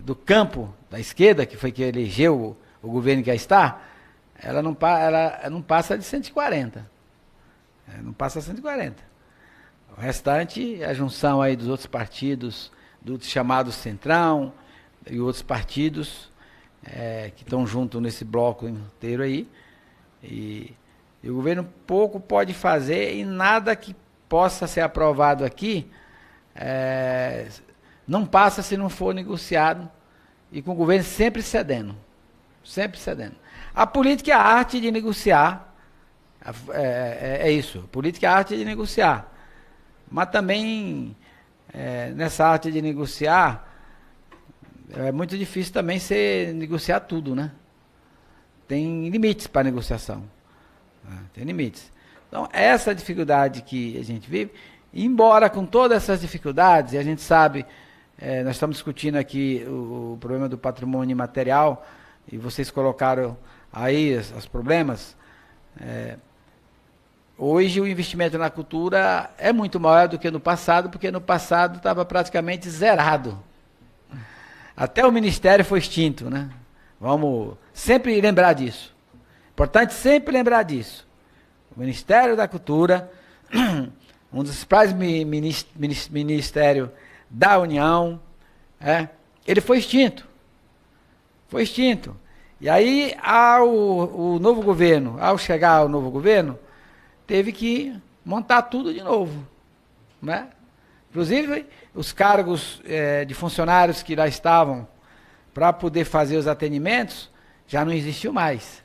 do campo da esquerda, que foi que elegeu o governo que aí está, ela não passa de 140. Não passa de 140. O restante, a junção aí dos outros partidos, do chamado Centrão, e outros partidos que estão juntos nesse bloco inteiro aí. E o governo pouco pode fazer e nada que possa ser aprovado aqui não passa se não for negociado e com o governo sempre cedendo. Sempre cedendo. A política é a arte de negociar. É isso. A política é a arte de negociar. Mas também, nessa arte de negociar, é muito difícil também negociar tudo, né? Tem limites para a negociação. Tem limites. Então, essa dificuldade que a gente vive, embora com todas essas dificuldades, e a gente sabe, nós estamos discutindo aqui o problema do patrimônio imaterial, e vocês colocaram aí os problemas, hoje o investimento na cultura é muito maior do que no passado, porque no passado estava praticamente zerado. Até o Ministério foi extinto, né? Vamos sempre lembrar disso. Importante sempre lembrar disso. O Ministério da Cultura, um dos principais ministérios da União, ele foi extinto. Foi extinto. E aí, o novo governo, ao chegar o novo governo, teve que montar tudo de novo, né? Inclusive, os cargos de funcionários que lá estavam para poder fazer os atendimentos já não existiu mais.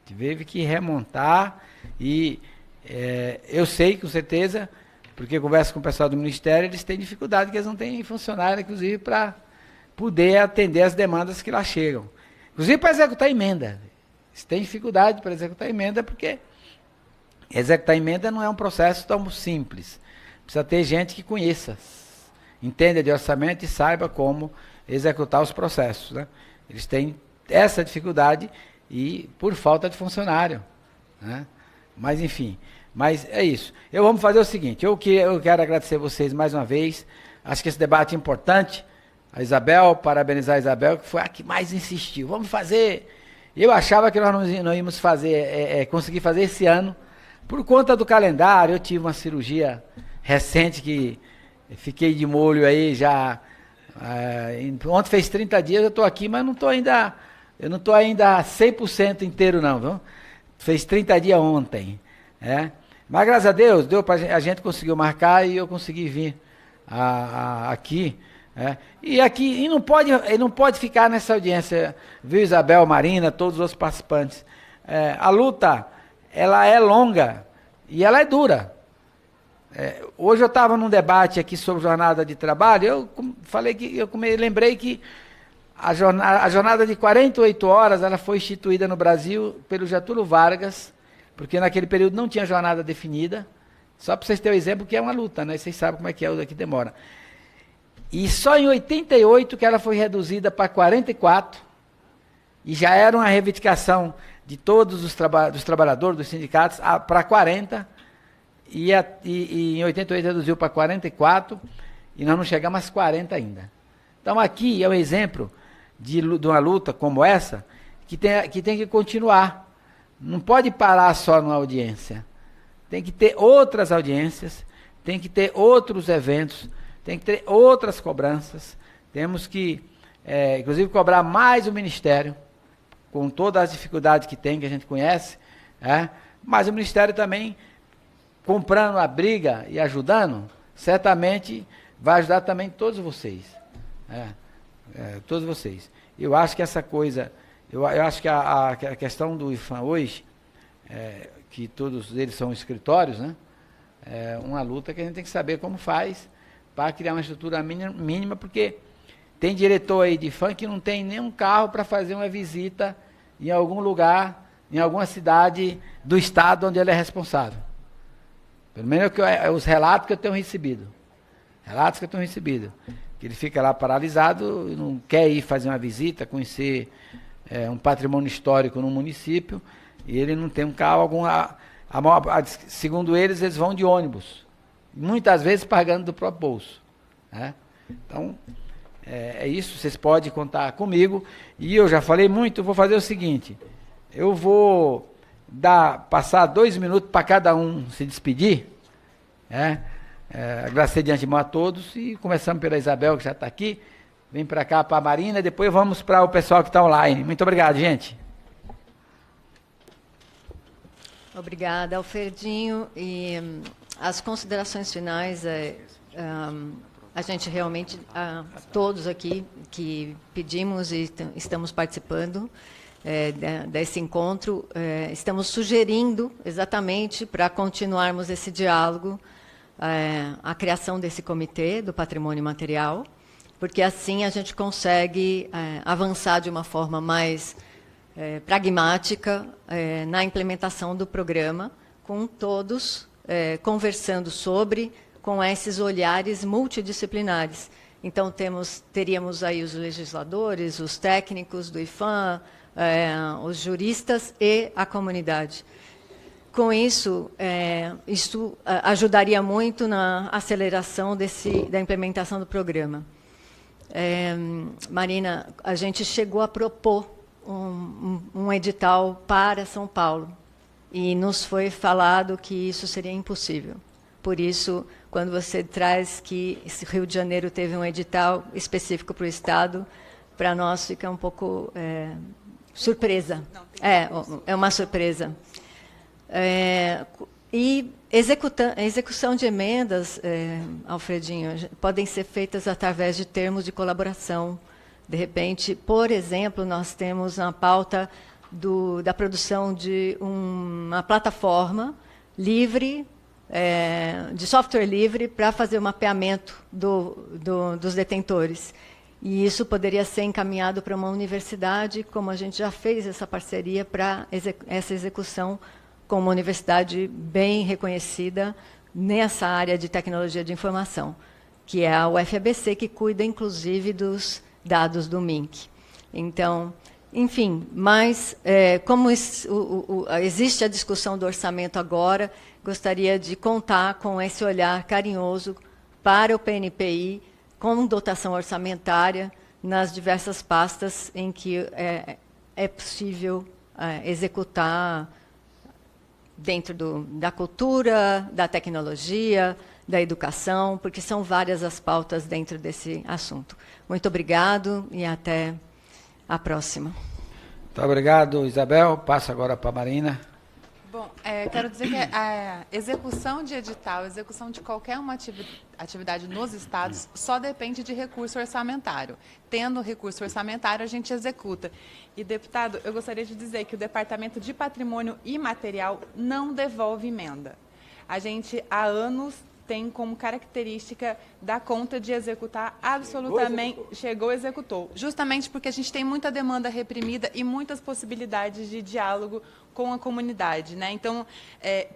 Teve que remontar e eu sei com certeza, porque converso com o pessoal do Ministério, eles têm dificuldade, que eles não têm funcionário, inclusive, para poder atender as demandas que lá chegam. Inclusive para executar emenda. Eles têm dificuldade para executar emenda, porque executar emenda não é um processo tão simples. Precisa ter gente que conheça, entenda de orçamento e saiba como executar os processos, né? Eles têm essa dificuldade e por falta de funcionário, né? Mas enfim, mas é isso. Vamos fazer o seguinte, eu quero agradecer vocês mais uma vez, acho que esse debate é importante, a Isabel, parabenizar a Isabel, que foi a que mais insistiu, vamos fazer. Eu achava que nós não íamos fazer, conseguir fazer esse ano, por conta do calendário. Eu tive uma cirurgia recente que fiquei de molho aí já, ontem fez 30 dias, eu estou aqui, mas eu não estou ainda 100% inteiro não, viu? Fez 30 dias ontem, mas graças a Deus, a gente conseguiu marcar e eu consegui vir aqui, e não pode ficar nessa audiência, viu, Isabel, Marina, todos os outros participantes. A luta, ela é longa e ela é dura. Hoje eu estava num debate aqui sobre jornada de trabalho, eu lembrei que a jornada de 48 horas ela foi instituída no Brasil pelo Getúlio Vargas, porque naquele período não tinha jornada definida, Só para vocês terem um exemplo que é uma luta, né? Vocês sabem como é que demora. E só em 88 que ela foi reduzida para 44, e já era uma reivindicação de todos dos trabalhadores, dos sindicatos, para 40, e em 88 reduziu para 44, e nós não chegamos às 40 ainda. Então aqui é um exemplo de uma luta como essa, que tem que continuar. Não pode parar só numa audiência. Tem que ter outras audiências, tem que ter outros eventos, tem que ter outras cobranças. Temos que, inclusive, cobrar mais o Ministério, com todas as dificuldades que tem, que a gente conhece, mas o Ministério também, comprando a briga e ajudando, certamente vai ajudar também todos vocês. Todos vocês. Eu acho que essa coisa, eu acho que a questão do IFAM hoje, que todos eles são escritórios, né? É uma luta que a gente tem que saber como faz para criar uma estrutura mínima, porque tem diretor aí de IFAM que não tem nenhum carro para fazer uma visita em algum lugar, em alguma cidade do estado onde ele é responsável. Pelo menos os relatos que eu tenho recebido. Que ele fica lá paralisado, não quer ir fazer uma visita, conhecer um patrimônio histórico no município, e ele não tem um carro algum. Segundo eles vão de ônibus, muitas vezes pagando do próprio bolso. Então, é isso, vocês podem contar comigo, e eu já falei muito, vou fazer o seguinte, eu vou passar 2 minutos para cada um se despedir, agradecer de antemão a todos, e começamos pela Isabel, que já está aqui, vem para cá, para a Marina, e depois vamos para o pessoal que está online. Muito obrigado, gente. Obrigada, Alfredinho. E as considerações finais, a gente realmente, todos aqui que pedimos e estamos participando desse encontro, estamos sugerindo exatamente para continuarmos esse diálogo, a criação desse comitê do patrimônio material, porque assim a gente consegue avançar de uma forma mais pragmática na implementação do programa, com todos conversando com esses olhares multidisciplinares. Então, teríamos aí os legisladores, os técnicos do IFAM, os juristas e a comunidade. Com isso, isso ajudaria muito na aceleração da implementação do programa. Marina, a gente chegou a propor um edital para São Paulo e nos foi falado que isso seria impossível. Por isso, quando você traz que Rio de Janeiro teve um edital específico para o Estado, para nós fica um pouco surpresa. É uma surpresa. E execução de emendas, Alfredinho, podem ser feitas através de termos de colaboração. De repente, por exemplo, nós temos na pauta da produção de uma plataforma livre, de software livre, para fazer o mapeamento dos detentores. E isso poderia ser encaminhado para uma universidade, como a gente já fez essa parceria para essa execução com uma universidade bem reconhecida nessa área de tecnologia de informação, que é a UFABC, que cuida, inclusive, dos dados do MINC. Então, enfim, mas como existe a discussão do orçamento agora, gostaria de contar com esse olhar carinhoso para o PNPI, com dotação orçamentária nas diversas pastas em que é possível executar dentro da cultura, da tecnologia, da educação, porque são várias as pautas dentro desse assunto. Muito obrigado e até a próxima. Muito obrigado, Isabel. Passo agora para a Marina. Bom, quero dizer que a execução de edital, a execução de qualquer uma atividade nos estados só depende de recurso orçamentário. Tendo recurso orçamentário, a gente executa. E, deputado, eu gostaria de dizer que o Departamento de Patrimônio Imaterial não devolve emenda. A gente, há anos, tem como característica dar conta de executar absolutamente... Executou. Justamente porque a gente tem muita demanda reprimida e muitas possibilidades de diálogo com a comunidade, né? Então,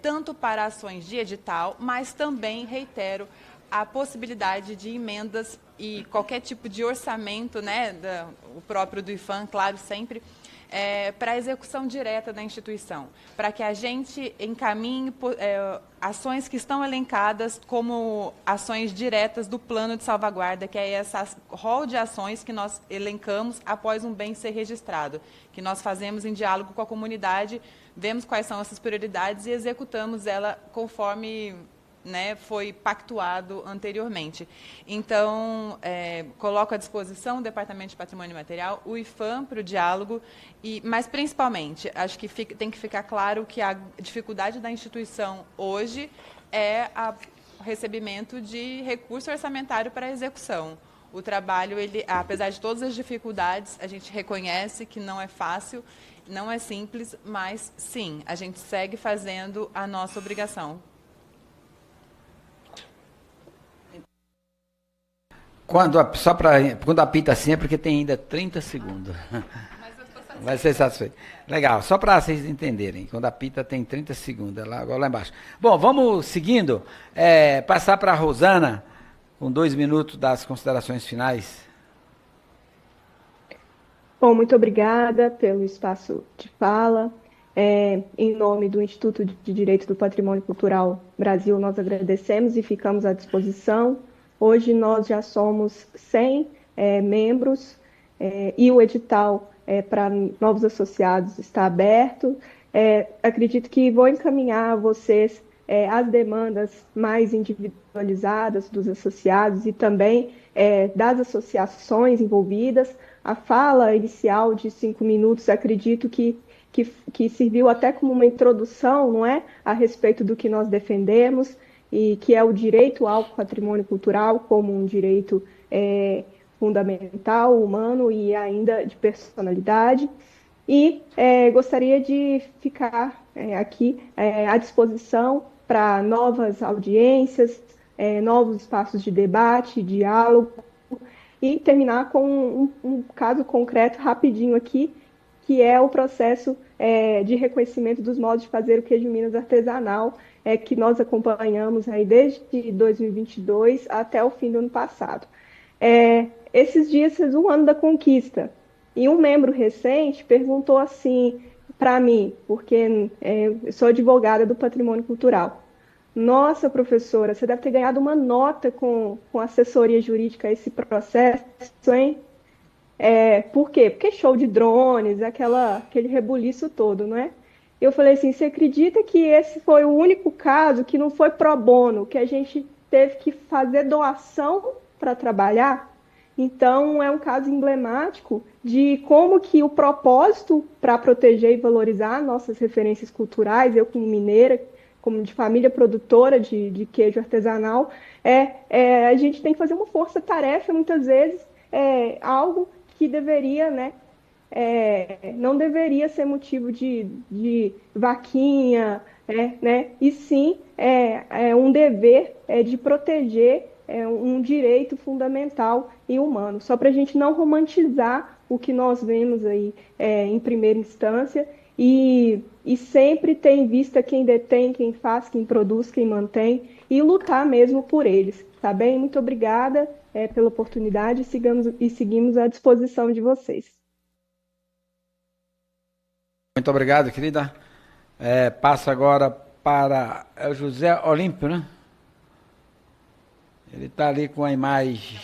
tanto para ações de edital, mas também, reitero, a possibilidade de emendas e qualquer tipo de orçamento, né, o próprio do IPHAN, claro, sempre, para a execução direta da instituição, para que a gente encaminhe ações que estão elencadas como ações diretas do plano de salvaguarda, que é essa rol de ações que nós elencamos após um bem ser registrado, que nós fazemos em diálogo com a comunidade, vemos quais são essas prioridades e executamos ela conforme, né, foi pactuado anteriormente. Então, coloco à disposição o Departamento de Patrimônio Imaterial, o IPHAN para o diálogo, mas principalmente, acho que tem que ficar claro que a dificuldade da instituição hoje é o recebimento de recurso orçamentário para a execução. O trabalho, apesar de todas as dificuldades, a gente reconhece que não é fácil, não é simples, mas sim, a gente segue fazendo a nossa obrigação. Quando apita assim é porque tem ainda 30 segundos. Vai ser satisfeito. Legal, só para vocês entenderem. Quando apita tem 30 segundos, agora lá embaixo. Bom, vamos seguindo. Passar para a Rosana, com 2 minutos das considerações finais. Bom, muito obrigada pelo espaço de fala. Em nome do Instituto de Direito do Patrimônio Cultural Brasil, nós agradecemos e ficamos à disposição. Hoje nós já somos 100 membros e o edital para novos associados está aberto. Acredito que vou encaminhar a vocês as demandas mais individualizadas dos associados e também das associações envolvidas. A fala inicial de 5 minutos, acredito que serviu até como uma introdução, não é, a respeito do que nós defendemos, e que é o direito ao patrimônio cultural como um direito fundamental, humano e ainda de personalidade. E gostaria de ficar aqui à disposição para novas audiências, novos espaços de debate, diálogo, e terminar com um caso concreto rapidinho aqui, que é o processo de reconhecimento dos modos de fazer o queijo Minas artesanal, que nós acompanhamos aí desde 2022 até o fim do ano passado. Esses dias fez 1 ano da conquista, e um membro recente perguntou assim para mim, porque eu sou advogada do patrimônio cultural: nossa, professora, você deve ter ganhado uma nota com assessoria jurídica a esse processo, hein? Por quê? Porque show de drones, aquele rebuliço todo, não é? Eu falei assim: você acredita que esse foi o único caso que não foi pro bono, que a gente teve que fazer doação para trabalhar? Então, é um caso emblemático de como que o propósito para proteger e valorizar nossas referências culturais, eu como mineira, como de família produtora de queijo artesanal, a gente tem que fazer uma força-tarefa, muitas vezes, algo que deveria, né, não deveria ser motivo de vaquinha, né, e sim um dever de proteger um direito fundamental e humano, só para a gente não romantizar o que nós vemos aí em primeira instância e sempre ter em vista quem detém, quem faz, quem produz, quem mantém e lutar mesmo por eles, tá bem? Muito obrigada pela oportunidade e seguimos à disposição de vocês. Muito obrigado, querida. Passo agora para o José Olímpio, né? Ele está ali com a imagem.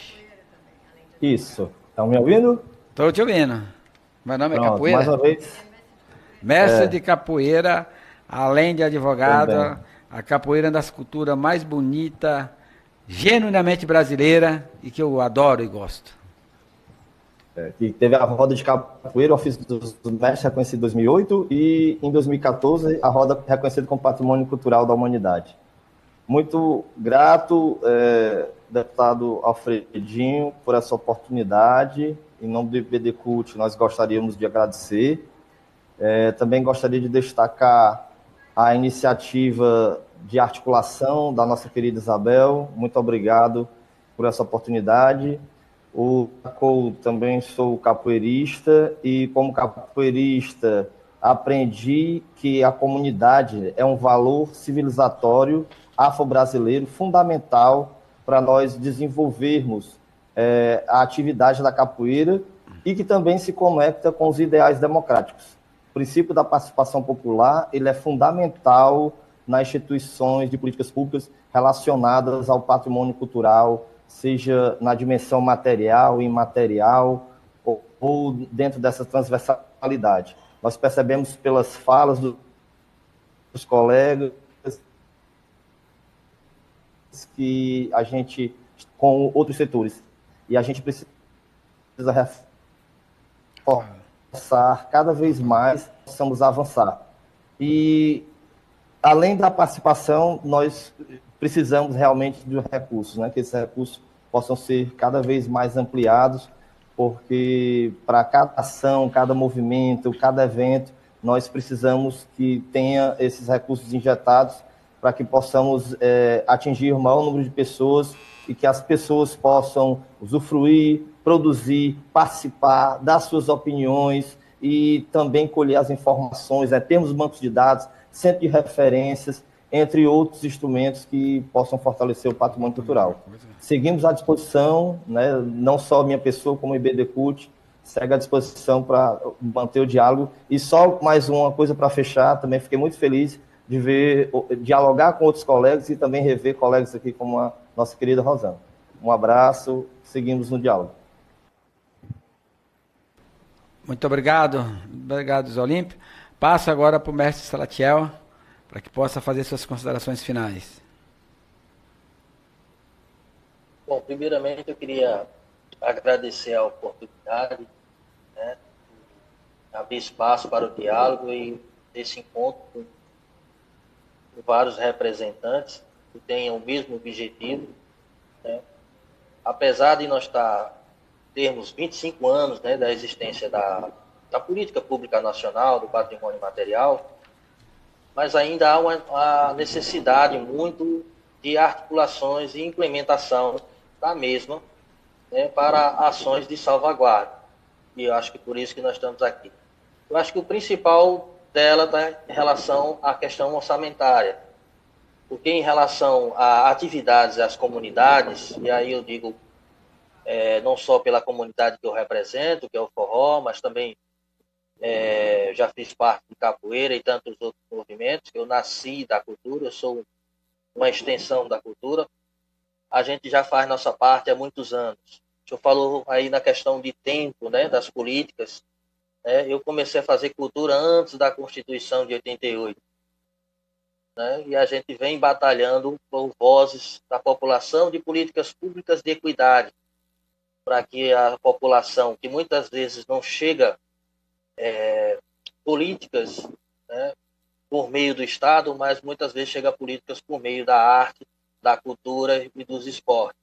Isso. Estão me ouvindo? Estou te ouvindo. Meu nome é Capoeira. Mais uma vez. Mestre de capoeira, além de advogado, a capoeira é uma das culturas mais bonitas, genuinamente brasileira e que eu adoro e gosto. Que teve a roda de capoeira, o ofício dos mestres reconhecido em 2008 e em 2014 a roda reconhecida como Patrimônio Cultural da Humanidade. Muito grato, deputado Alfredinho, por essa oportunidade. Em nome do IPD Cult, nós gostaríamos de agradecer. Também gostaria de destacar a iniciativa de articulação da nossa querida Isabel. Muito obrigado por essa oportunidade. Eu também sou capoeirista e, como capoeirista, aprendi que a comunidade é um valor civilizatório afro-brasileiro fundamental para nós desenvolvermos a atividade da capoeira e que também se conecta com os ideais democráticos. O princípio da participação popular ele é fundamental nas instituições de políticas públicas relacionadas ao patrimônio cultural, seja na dimensão material, imaterial, ou dentro dessa transversalidade. Nós percebemos pelas falas dos colegas que a gente, com outros setores, e a gente precisa reforçar cada vez mais, possamos avançar. E, além da participação, nós precisamos realmente de recursos, né? Que esses recursos possam ser cada vez mais ampliados, porque para cada ação, cada movimento, cada evento, nós precisamos que tenha esses recursos injetados para que possamos atingir o maior número de pessoas e que as pessoas possam usufruir, produzir, participar, dar suas opiniões e também colher as informações, termos bancos de dados, centro de referências, entre outros instrumentos que possam fortalecer o patrimônio cultural. Seguimos à disposição, né, não só minha pessoa, como o IBDCult, segue à disposição para manter o diálogo. E só mais uma coisa para fechar, também fiquei muito feliz de dialogar com outros colegas e também rever colegas aqui como a nossa querida Rosana. Um abraço, seguimos no diálogo. Muito obrigado. Obrigado, Zé Olímpio. Passo agora para o mestre Salatiel, para que possa fazer suas considerações finais. Bom, primeiramente eu queria agradecer a oportunidade, né, abrir espaço para o diálogo e esse encontro com vários representantes que tenham o mesmo objetivo, né? Apesar de nós termos 25 anos, né, da existência da política pública nacional, do patrimônio material, mas ainda há uma necessidade muito de articulações e implementação da mesma, né, para ações de salvaguarda. E eu acho que por isso que nós estamos aqui. Eu acho que o principal dela está em relação à questão orçamentária, porque em relação a atividades das comunidades, e aí eu digo não só pela comunidade que eu represento, que é o forró, mas também já fiz parte de capoeira e tantos outros movimentos. Eu nasci da cultura, eu sou uma extensão da cultura. A gente já faz nossa parte há muitos anos. O senhor falou aí na questão de tempo, né, das políticas. Eu comecei a fazer cultura antes da Constituição de 88. Né, e a gente vem batalhando por vozes da população de políticas públicas de equidade, para que a população, que muitas vezes não chega políticas, né, por meio do Estado, mas muitas vezes chega políticas por meio da arte, da cultura e dos esportes.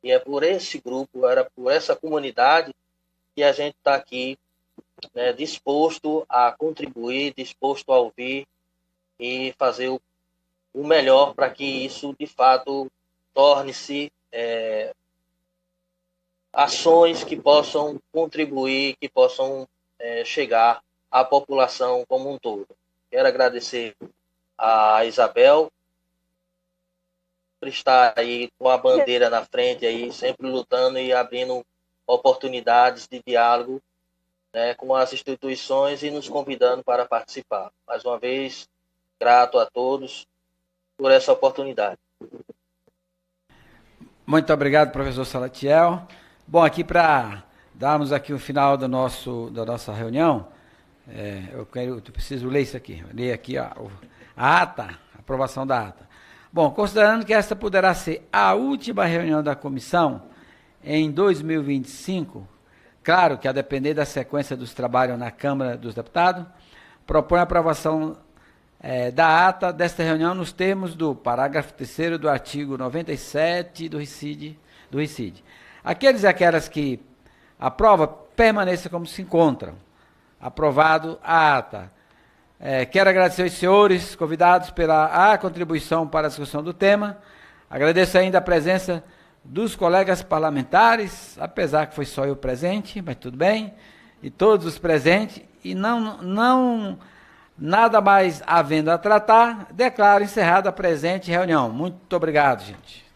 E é por esse grupo, por essa comunidade que a gente está aqui, né, disposto a contribuir, disposto a ouvir e fazer o melhor para que isso, de fato, torne-se ações que possam contribuir, que possam chegar à população como um todo. Quero agradecer a Isabel por estar aí com a bandeira na frente, aí, sempre lutando e abrindo oportunidades de diálogo, né, com as instituições e nos convidando para participar. Mais uma vez, grato a todos por essa oportunidade. Muito obrigado, professor Salatiel. Bom, aqui para darmos aqui o final da nossa reunião, eu preciso ler isso aqui. Ler aqui a ata, a aprovação da ata. Bom, considerando que esta poderá ser a última reunião da comissão em 2025, claro que a depender da sequência dos trabalhos na Câmara dos Deputados, propõe a aprovação da ata desta reunião nos termos do parágrafo 3º do artigo 97 do RICID. Aqueles e aquelas que aprovam, permaneçam como se encontram. Aprovado a ata. Quero agradecer aos senhores convidados pela contribuição para a discussão do tema. Agradeço ainda a presença dos colegas parlamentares, apesar que foi só eu presente, mas tudo bem, e todos os presentes, e nada mais havendo a tratar, declaro encerrada a presente reunião. Muito obrigado, gente.